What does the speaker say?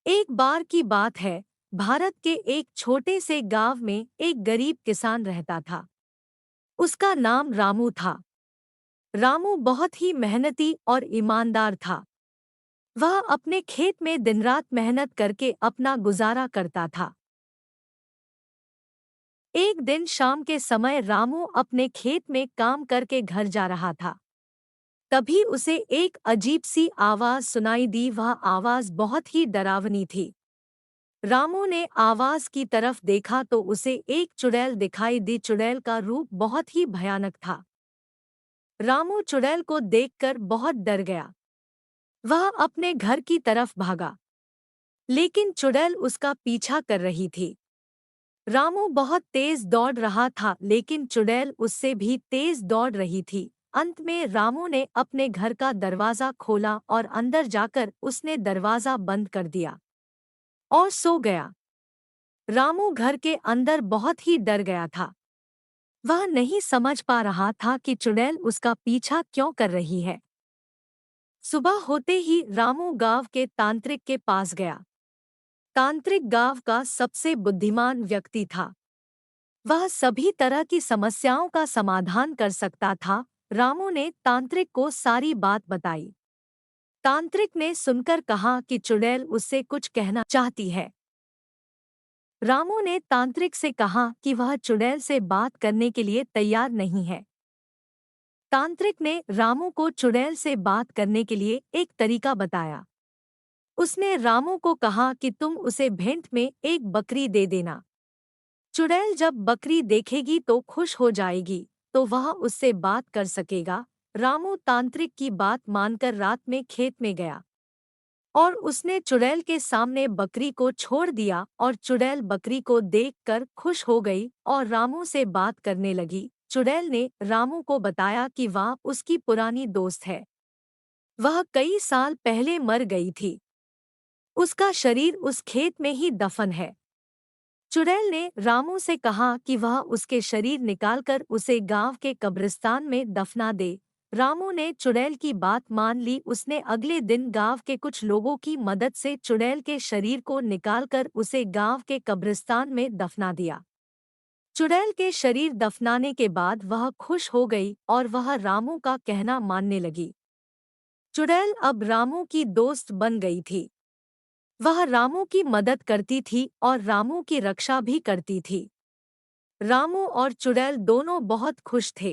एक बार की बात है, भारत के एक छोटे से गांव में एक गरीब किसान रहता था। उसका नाम रामू था। रामू बहुत ही मेहनती और ईमानदार था। वह अपने खेत में दिन रात मेहनत करके अपना गुजारा करता था। एक दिन शाम के समय रामू अपने खेत में काम करके घर जा रहा था। तभी उसे एक अजीब सी आवाज सुनाई दी। वह आवाज बहुत ही डरावनी थी। रामू ने आवाज की तरफ देखा तो उसे एक चुड़ैल दिखाई दी। चुड़ैल का रूप बहुत ही भयानक था। रामू चुड़ैल को देखकर बहुत डर गया। वह अपने घर की तरफ भागा, लेकिन चुड़ैल उसका पीछा कर रही थी। रामू बहुत तेज दौड़ रहा था, लेकिन चुड़ैल उससे भी तेज दौड़ रही थी। अंत में रामू ने अपने घर का दरवाजा खोला और अंदर जाकर उसने दरवाजा बंद कर दिया और सो गया। रामू घर के अंदर बहुत ही डर गया था। वह नहीं समझ पा रहा था कि चुड़ैल उसका पीछा क्यों कर रही है। सुबह होते ही रामू गांव के तांत्रिक के पास गया। तांत्रिक गांव का सबसे बुद्धिमान व्यक्ति था। वह सभी तरह की समस्याओं का समाधान कर सकता था। रामू ने तांत्रिक को सारी बात बताई। तांत्रिक ने सुनकर कहा कि चुड़ैल उससे कुछ कहना चाहती है। रामू ने तांत्रिक से कहा कि वह चुड़ैल से बात करने के लिए तैयार नहीं है। तांत्रिक ने रामू को चुड़ैल से बात करने के लिए एक तरीका बताया। उसने रामू को कहा कि तुम उसे भेंट में एक बकरी दे देना। चुड़ैल जब बकरी देखेगी तो खुश हो जाएगी, तो वह उससे बात कर सकेगा। रामू तांत्रिक की बात मानकर रात में खेत में गया और उसने चुड़ैल के सामने बकरी को छोड़ दिया और चुड़ैल बकरी को देखकर खुश हो गई और रामू से बात करने लगी। चुड़ैल ने रामू को बताया कि वह उसकी पुरानी दोस्त है। वह कई साल पहले मर गई थी। उसका शरीर उस खेत में ही दफन है। चुड़ैल ने रामू से कहा कि वह उसके शरीर निकालकर उसे गांव के कब्रिस्तान में दफना दे। रामू ने चुड़ैल की बात मान ली। उसने अगले दिन गांव के कुछ लोगों की मदद से चुड़ैल के शरीर को निकालकर उसे गांव के कब्रिस्तान में दफना दिया। चुड़ैल के शरीर दफनाने के बाद वह खुश हो गई और वह रामू का कहना मानने लगी। चुड़ैल अब रामू की दोस्त बन गई थी। वह रामू की मदद करती थी और रामू की रक्षा भी करती थी। रामू और चुड़ैल दोनों बहुत खुश थे।